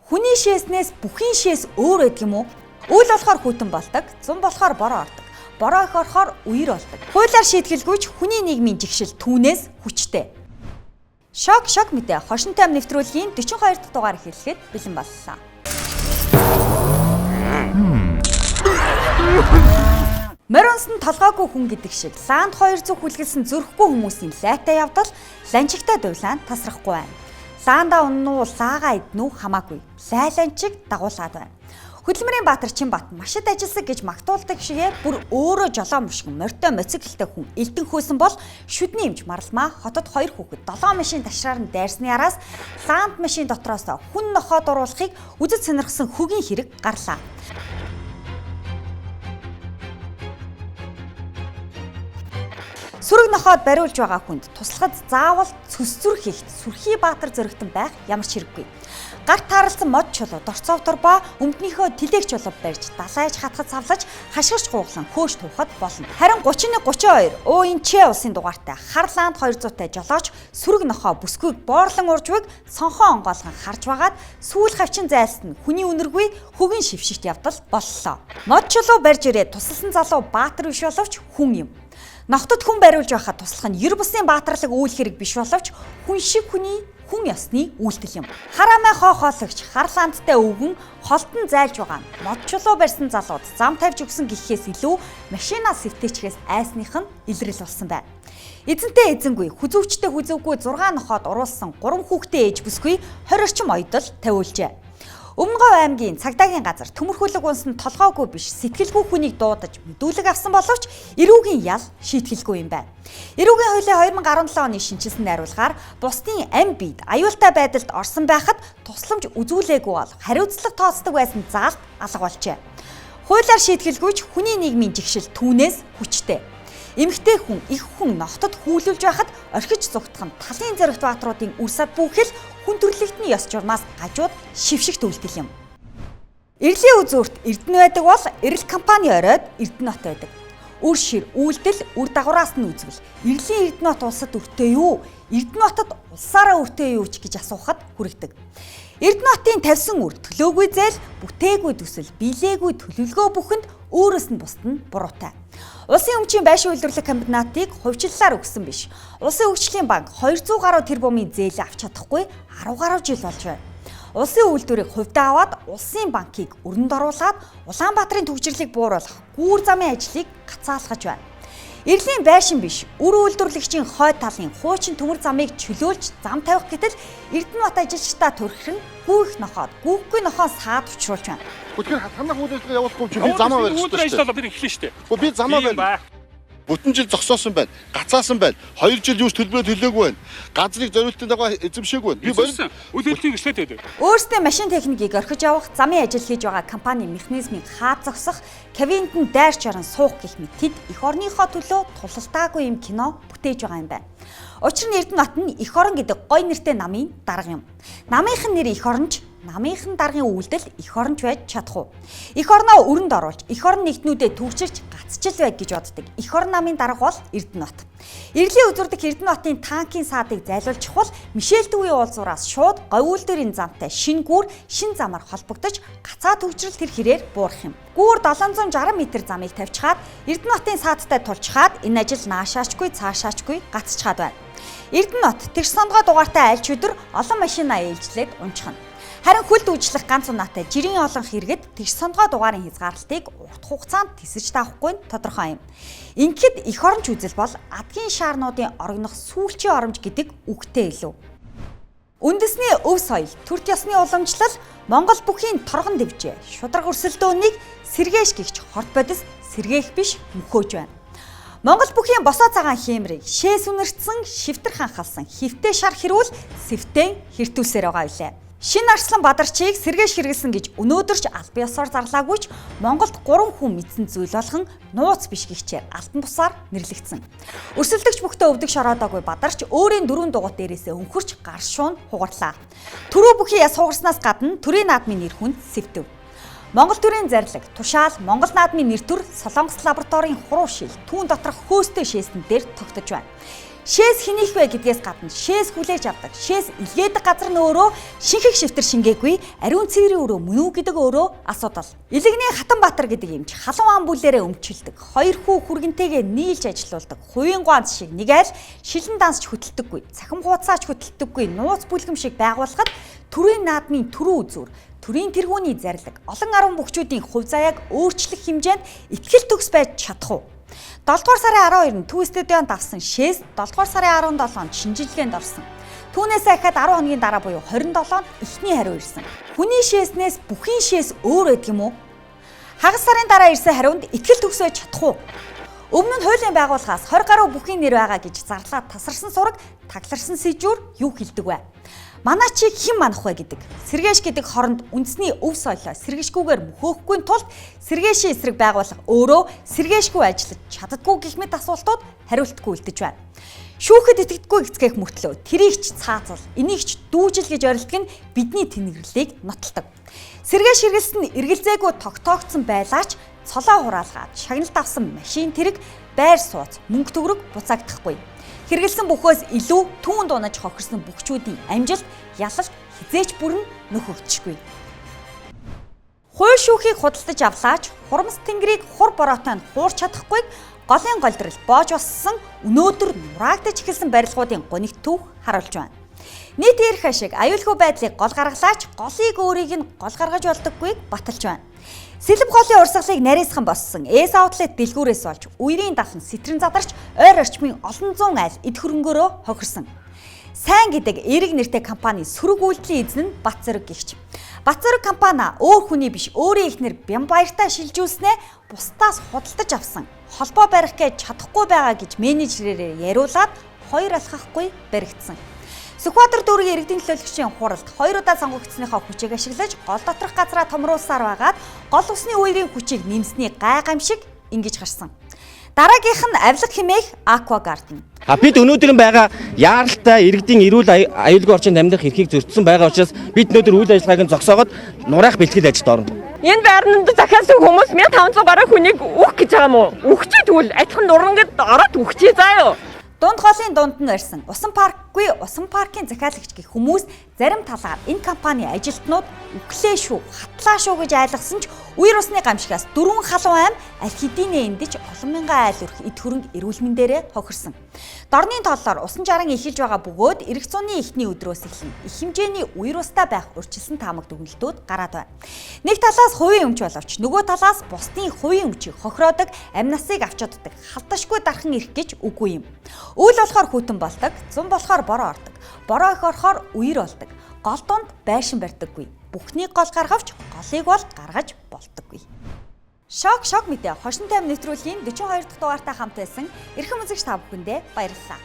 Хүний шээснээс бүхийн шээс өөр байдаг юм уу? Үйл болохоор хүйтэн болдог, зун болохоор бороо ордог. Бороо их орохоор үер болдог. Хуулиар шийтгэлгүйч хүний нийгмийн жигшил түүнээс хүчтэй. Шок мэдээ хошинтой ам нэвтрүүлгийн 42 дахь дугаар эхлэхэд бэлэн боллоо. Моронс нь толгойгүй хүн гэдэг шиг ланд 200 хүлгэлсэн зөрөхгүй хүмүүсийн лайтай явдал ланчигтай дувлаанд тасрахгүй байна. Лаанда уннуу лаага иднүү хамаагүй. Лайланчиг дагуулгаад байна. Хөдөлмөрийн баатар Чинбат машид ажилласан гэж магтуулдаг шигээ бүр өөрөө жолоо мушгин морьтой моциклтэй хүн элдэн хөөсөн бол шүдний эмч маралмаа хотод 2 хүүхэд 7 машин ташраар нь дайрсны араас ланд машин дотроос хүн нохоо дуруулахыг үзэж сонирхсан хөгийн хэрэг гарлаа. Сүрэг нохоод бариулж байгаа хүнд туслахад заавал цөс зүрх хийх сүрхий баатар зөрөгтөн байх ямар ч хэрэггүй. Гарт тааралцсан мод чулуу дорцовтор ба өмднийхөө тэлээх чулуу барьж далайж хатгаж савлаж хашгирч гууглан хөөж туухад болно. Харин 31-32 ОИНЧ улсын дугаартай Харланд 200-тай жолооч сүрэг нохоо бүсгүйг боорлон уржвыг сонхоо онгоолгон харж байгаад сүүл хавчин зайлсанд хүний үнэргүй хөгийн шившигт явдал боллоо. Мод чулуу барьж ирээд тусалсан залуу баатар биш боловч хүн юм. Нохтод хүн бариулж байхад туслах нь ер бусын баатарлаг үйл хэрэг биш боловч хүн шиг хүний хүн ёсны үйлдэл юм. Хараамай хоохоолагч Харландтай өвгөн холтон зайлж байгаа нь мод чулуу барьсан залууд зам тавьж өгсөн гэхээс илүү машинаас сэвтээчгээс айсных нь илрэл болсон байна. Эзэнтэй эзэнгүй, хүзүүчтэй хүзүүгүй 6 нохоод уруулсан 3 хүүхдээ ээж бүсгүй 20 орчим оёдол тавиулжээ. Өмнөгов аймгийн цагдаагийн газар төмөрхүүлэг унсан толгойгүй биш сэтгэлгүй хүнийг дуудаж мэдүүлэг авсан боловч эрүүгийн ял шийтгэлгүй юм байна. Эрүүгийн хуулийн 2017 оны шинжилсэн найруулгаар бусдын ам биед аюултай байдалд орсон байхад тусламж үзүүлээгүй бол хариуцлага тооцдог байсан заалт алга болжээ. Хуулиар шийтгэлгүйч хүний нийгмийн жигшил түүнээс хүчтэй. Эмэгтэй хүн их хүн нохтод хүлүүлж байхад орхиж зүгтах нь талын зэрэгт баатруудын үрсад бүхэл хүн төрлөختний ёс журмаас гажууд шившигт үйлдэл юм. Эрлийн үзүүрт Эрдэнэ байдаг бол эрэл компани оройд Эрдэнэт байдаг. Үр шир үйлдэл үр дагавраас нь үзвэл Эрлийн Эрдэнэт улсад өртөө юу? Эрдэнэтад улсаараа өртөө юу ч гэж асуухад хүрэгдэг. Эрдэнэтийн тавьсан үр төлөөгүй зээл, бүтээгүй төсөл, биелээгүй төлөвлөгөө бүхэнд өөрөөс нь бусд нь буруутай. Улсын өмчийн байшин үйлдвэрлэх комбинатыг хувьчлалаар өгсөн биш. Улсын хөгжлийн банк 200 гаруй тэрбумын зээлээ авч чадахгүй 10 гаруй жил болж байна. Улсын үйлдвэрийг хувьдаа аваад улсын банкыг өрөнд оруулаад Улаанбаатарын төвчрлийг бууруулах гүүр замын ажлыг гацаалгаж байна. Эрлийн байшин биш, үр үйлдвэрлэгчийн хойд талын хуучин төмөр замыг чөлөөлж зам тавих гэтэл Эрдэнэт ажилчдаа төрөх нь гүйх нохоод, гүйхгүй нохоо саад учруулж байна. Тэгэхээр танах үйл ажиллагаа явуулахгүй чи би замаа барих шүү дээ. Өдөр ажиллаад би эхлэв шүү дээ. Би замаа барих. Бүтэн жил зогсоосон байна. Гацаасан байна. 2 жил юус төлбөрөө төлөөгүй байна. Газрыг зориултын дагуу эзэмшээгүй байна. Би болон үйл ажиллагааг эшлээд байдаг. Өөрсдөө машин техникийг орхиж явах, замын ажил хийж байгаа компани механизмыг хаад зогсох, кабинет нь дайрч орон суух гэх мэт тэд эх орныхоо төлөө тулалтаагүй юм кино бүтээж байгаа юм байна. Учир нь Эрдэнэт нь эх орон гэдэг гой нэртэй намын дарга юм. Намынхын нэр эх оронч, намынхын даргын үйлдэл эх оронч байж чадах уу? Эх орноо өрөнд оруулж, эх орон нэгтнүүдэд төвчирч гацчил байг гэж боддог. Эх орон намын дарга бол Эрдэнэт. Эрлийн үзүүрдэх Эрдэнэтийн танкийн саадыг зайлуулчих бол Мишель Дүүгийн уулзуураас шууд говь үйлдвэрийн замтай шинэ гүүр, шинэ замаар холбогдож гацаа төвчрөл тэр хэрээр буурах юм. Гүүр 760 м замыг тавьчихад Эрдэнэтийн саадтай тулчхаад энэ ажил наашаачгүй, цаашаачгүй гацчихад байна. Эрдэнэт тэрш сонгоо дугаартай аль ч өдөр олон машинаа ээлжлээд унчихна. Харин хөлд үйлчлэх ганц унаатай жирийн олон хэрэгэд тэрш сонгоо дугаарын хязгаарлалтыг урт хугацаанд тисэж таахгүй нь тодорхой юм. Ингээд эх оронч үзэл бол адгийн шаарнуудын орогнох сүүлчийн оромж гэдэг үгтэй илүү. Үндэсний өв соёл, төрт ёсны уламжлал Монгол бүхийн торгон дэвжээ. Шудраг өрсөлдөөнийг сэргээш гихч хорт бодис сэргээх биш мөхөөж байна. Монгол бүхийн босоо цагаан хэмрийг шээс үнэртсэн, шивтэр ханхалсан, хөвтэй шар хэрүүл сэвтэн хэртүүлсээр байгаа билээ. Шинэ Арслан Бадарчийг сэргээш хэрэгэлсэн гэж өнөөдөрч албан ёсоор зарлаагүй ч Монголд 3 хүн мэдсэн зүйл болгон нууц биш гихчээр алтан бусаар нэрлэгдсэн. Өрсөлдөгч бүхтээ өвдөг шороодоогүй Бадарч өөрийн 4 дугуйт дээрээсээ өнхөрч гар шуун хугарлаа. Төрөө бүхий яс хугарснаас гадна төрийн наадмын нэр хүнд сэвтэв. Монгол төрийн зарлаг, тушаал, Монгол наадмын нэр төр Солонгос лабораторийн хуруу шил, түүн доторх хөөстэй шээсэн дээр тогтож байна. Шээс хэнийх вэ гэдгээс гадна шээс хүлээж авдаг, шээс илгээдэг газар нь өөрөө шинхэг шивтэр шингээгүй, ариун цэврийн өрөө мөн үү гэдэг өөрөө асуудал. Илэгний Хатанбаатар гэдэг эмч халуун ам бүлээрээ өмчилдэг, хоёр хүү хүргэнтэйгээ нийлж ажилуулдаг, хувийн ганц шиг нэг айл шилэн дансч хөтэлдэггүй, цахим хуудасаач хөтэлдэггүй нууц бүлгэм шиг байгуулахад төрийн наадмын төрөө үзүүр, төрийн тэргүүний зарлиг, олон арван бүхчүүдийн хувь заяаг өөрчлөх хэмжээнд ихтгэл төгс байж чадах уу? 7 дугаар сарын 12-нд Төв стадионд авсан шээс 7 дугаар сарын 17-нд шинжилгээнд орсон. Түүнээс ахад 10 хоногийн дараа буюу 27-нд эхний хариу ирсэн. Хүний шээснээс бүхий шээс өөр байдаг юм уу? Хагас сарын дараа ирсэн хариунд ихтгэл төгс байж чадах уу? Өмнө нь хуулийн байгууллагаас 20 гаруй бүхий нэр байгаа гэж зарлаад тасарсан сураг, тагларсан сэжүүр юу хэлдэг вэ? Манай чи хэн манах вэ гэдэг. Сэргээш гэдэг хоронд үндэсний өв соёлоо сэргээшгүйгээр мөхөөхгүй тулд сэргээшийн эсрэг байгууллага өөрөө сэргээшгүй ажиллаж чаддаггүй гэх мэт асуултууд хариултгүй үлдэж байна. Шүүхэд итгэдэггүй эцгэх мөртлөө тэрийг ч цаазал, энийг ч дүүжил гэж орилдог нь бидний тэнэглэлийг нотолдог. Сэргээш хэрэгэлсэн эргэлзээгүй тогтоогдсон байлаач цолоо хураалгаад шагналт авсан машин тэрэг байр сууц мөнгө төгрөг буцаагдахгүй. Хэрэгэлсэн бүхөөс илүү түүн дуунаж хохирсон бүхчүүдийн амжилт ялалт хизээч бүрэн нөхөгдөшгүй. Хууль шүүхийг худалдаж авлаач хурамс тэнгэрийг хур бороотой нь хуурч чадахгүй голын голдрол боож болсон өнөөдөр нураагдаж эхэлсэн барилгуудын гонигт төв харуулж байна. Нийт эрх ашиг аюулгүй байдлыг гол гаргалаач голыг өөрийг нь гол гаргаж болдоггүйг баталж байна. Сэлб голын урсгалыг нарийсхан болсон Эс аутлет дэлгүүрээс болж үерийн дафн сэтрэн задарч ойр орчмын олон зуун айл эд хөрөнгөөрөө хохирсон. Сайн гэдэг эрэг нэртэй компани сөрөг үйлдлийн эзэн нь Батзөрөг гэгч. Батзөрөг компани өөр хүний биш өөрийн эхнэр Бямбаяртаа шилжүүлснээ бусдаас худалдаж авсан. Холбоо барих гэж чадахгүй байгаа гэж менежерээрээ яриулаад хоёр алхахгүй баригдсан. Сүхбаатар дүүргийн иргэдийн төлөөлөгчийн хуралд 2 удаа сонгогдсныхоо хүчийг ашиглаж гол доторх газраа томруулсаар байгаад гол усны үерийн хүчийг нэмсний гайхамшиг ингэж гарсан. Дараагийнх нь авилга хэмээх Аквагарден. Бид өнөөдөр байгаа яаралтай иргэдийн эрүүл аюулгүй орчинд амьдрах эрхийг зөрчсөн байгаа учраас бид өнөөдөр үйл ажиллагааг нь зогсоогоод нураах бэлтгэл ажилд орно. Энэ байранд захиалсан хүмүүс 1500 гаруй хүнийг өөх гэж байгаа юм уу? Үхчээ тэгвэл адилхан нурангад ороод үхчээ заа юу? Дунд голын дунд нь барьсан усан паркгүй усан паркын захиалагч гэх хүмүүс зарим талаар энэ компани ажилтнууд үхлээ шүү, хатлаа шүү гэж айлгсан ч үер усны гамшигаас 4 халуун ам аль хэдийнэ эндэж олон мянган айл өрх эд хөрөнгө эрүүл мэндээрээ хохирсон. Дорны тооллоор усан жарган эхэлж байгаа бөгөөд эх зууны эхний өдрөөс эхлэн их хэмжээний үер устай байх урьдчилсан таамаг дүгнэлтүүд гараад байна. Нэг талаас хувийн өмч боловч нөгөө талаас бусдын хувийн өмчийг хохироодог, амь насыг авч чаддаг халташгүй дархан ирэх гэж үгүй юм. Үйл болохоор хүйтэн болдог, зун болохоор бороо ордог. Бороо их орохоор үер болдог. Гол донд байшин барьдаггүй. Бүхнийг гол гаргавч голыг бол гаргаж болдоггүй. Шок мэдээ хошин тайм нэвтрүүлгийн 42 дахь дугаартай хамт байсан эрхэм үзэгч та бүхэндээ баярлалаа.